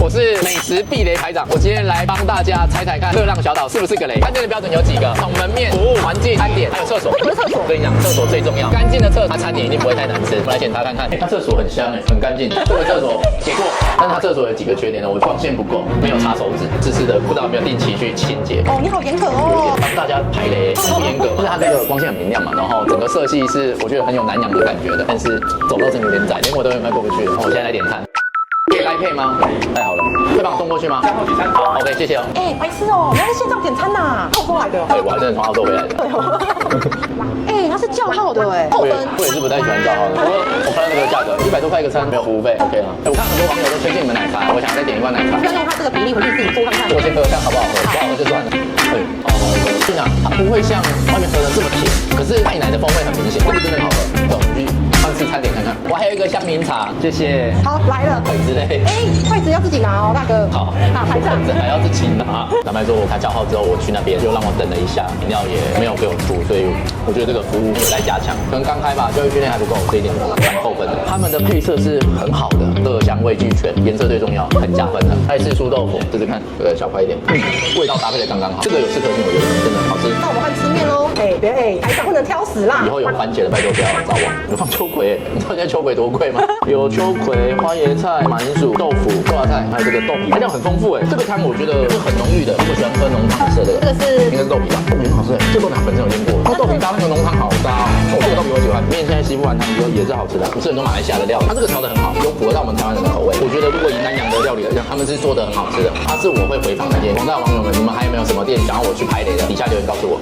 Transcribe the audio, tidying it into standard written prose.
我是美食避雷排长，我今天来帮大家猜猜看，热浪小岛是不是个雷？干净的标准有几个？从门面、服务、环境、餐点，还有厕所。为什么厕所？我跟你讲，厕所最重要，干净的厕所，它餐点一定不会太难吃。我们来检查看看，它厕所很香很干净。这个厕所写过，但是它厕所有几个缺点呢？我光线不够，没有擦手指，湿湿的，不知道有没有定期去清洁。哦，你好严格哦。帮大家排雷，很严格，就是它这个光线很明亮嘛，然后整个色系是我觉得很有南洋的感觉的，但是走道真的有点窄，连我都有快过不去了。我现在来点餐。可以来配吗？太好了，会帮我送过去吗？好，OK， 谢谢哦。哎，白痴哦，原来是线上点餐呐，澳洲来的。对，我还真的从澳洲回来的。对哦。哎，它是叫号的哎，扣分。我也是不太喜欢叫号的。我看到那个价格100多块一个餐，没有服务费 ，OK 了。我看很多网友都推荐你们奶茶，我想再点一罐奶茶。要用它这个比例回去自己做看看。我先喝看好不好喝，不好喝就算了。对，好好喝。是啊，它不会像外面喝的这么甜，可是太奶的风味很明显，这个真的好喝。走，我们去上次餐点看看。我还有一个香柠茶，谢谢。好，来了。筷子嘞？哎，筷子要自己拿哦，大哥。好，排长。筷子还要自己拿。坦白说，我开叫号之后，我去那边就让我等了一下，饮料也没有给我出，所以我觉得这个服务有待加强。可能刚开吧，教育训练还不够，这一点蛮扣分的。他们的配色是很好的，色香味俱全，颜色最重要，很加分的。泰式酥豆腐，试试看，这个小块一点，味道搭配的刚刚好，这个有4颗星，我觉得真的好吃。那我们换吃面喽。哎，别哎，排长不能挑食啦。以后有番茄的拜托不要找我。有放秋葵，你知道现在秋葵多贵吗？有秋葵、花椰菜、马铃薯、豆腐、豆芽菜，还有这个豆皮，它量很丰富哎。这个汤我觉得是很浓郁的，如果喜欢喝浓汤色的，这个是应该是豆皮吧？豆皮很好吃哎，这个豆皮本身有腌过，那豆皮搭那个浓汤好搭哦。这个豆皮我喜欢，面现在吸不完汤也是好吃的，不是很多马来西亚的料理，它这个调的很好，有符合到我们台湾人的口味。我觉得如果以南洋的料理来讲，他们是做的很好吃的，它是我会回访的店。广大网友们，你们还有没有什么店想要我去排雷的？底下留言告诉我。